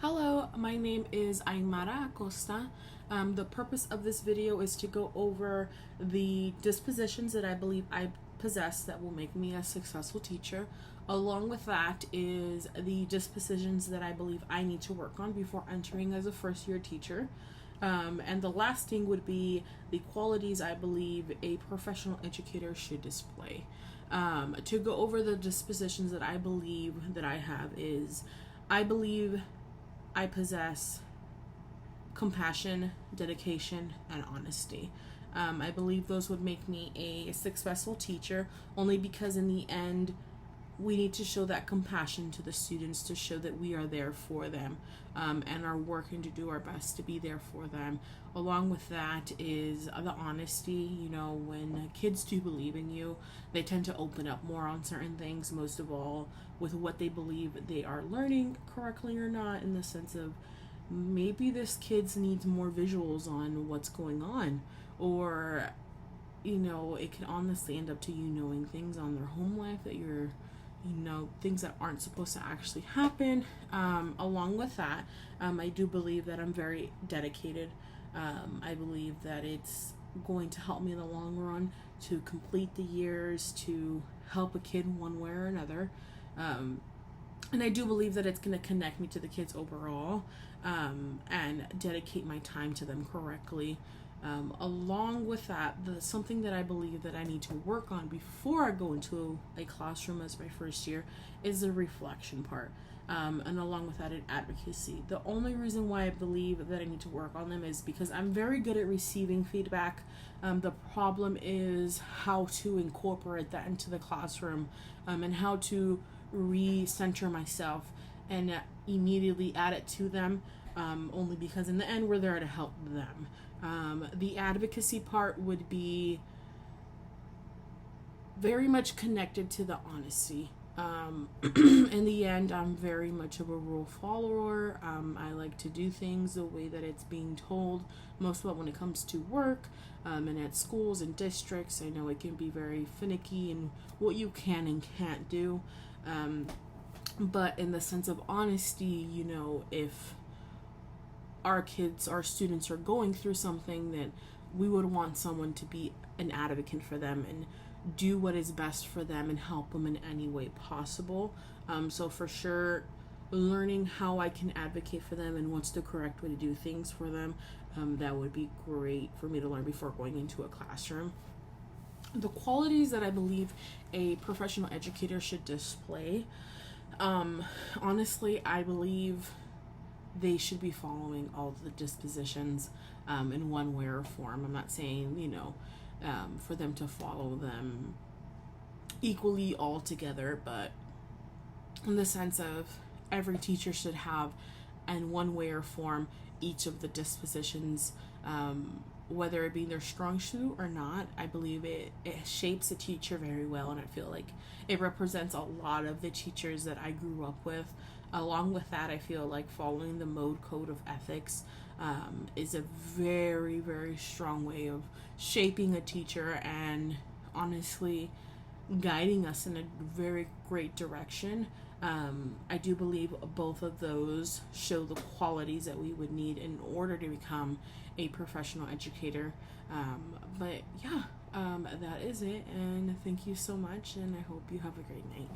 Hello, my name is Aymara Acosta. The purpose of this video is to go over the dispositions that I believe I possess that will make me a successful teacher. Along with that is the dispositions that I believe I need to work on before entering as a first year teacher. And the last thing would be the qualities I believe a professional educator should display. To go over the dispositions that I believe that I have is I believe I possess compassion, dedication, and honesty. I believe those would make me a successful teacher only because, in the end, we need to show that compassion to the students to show that we are there for them and are working to do our best to be there for them. Along with that is the honesty. You know, when kids do believe in you, they tend to open up more on certain things, most of all with what they believe they are learning correctly or not, in the sense of maybe this kid needs more visuals on what's going on, or it can honestly end up to you knowing things on their home life that you're things that aren't supposed to actually happen. Along with that, I do believe that I'm very dedicated. I believe that it's going to help me in the long run to complete the years, to help a kid one way or another. And I do believe that it's going to connect me to the kids overall, and dedicate my time to them correctly. Along with that, something that I believe that I need to work on before I go into a classroom as my first year is the reflection part. And along with that, advocacy. The only reason why I believe that I need to work on them is because I'm very good at receiving feedback. The problem is how to incorporate that into the classroom, and how to recenter myself and immediately add it to them, only because in the end we're there to help them. The advocacy part would be very much connected to the honesty. In the end, I'm very much of a rule follower. I like to do things the way that it's being told, most of all when it comes to work, and at schools and districts. I know it can be very finicky in what you can and can't do. But in the sense of honesty, if our students are going through something, that we would want someone to be an advocate for them and do what is best for them and help them in any way possible. So for sure, learning how I can advocate for them and what's the correct way to do things for them, that would be great for me to learn before going into a classroom. The qualities that I believe a professional educator should display, honestly, I believe they should be following all the dispositions in one way or form. I'm not saying, for them to follow them equally all together, but in the sense of every teacher should have, in one way or form, each of the dispositions, whether it be their strong suit or not. I believe it shapes a teacher very well, and I feel like it represents a lot of the teachers that I grew up with. Along with that, I feel like following the mode code of ethics is a very, very strong way of shaping a teacher and honestly guiding us in a very great direction. I do believe both of those show the qualities that we would need in order to become a professional educator. But yeah, that is it, and thank you so much, and I hope you have a great night.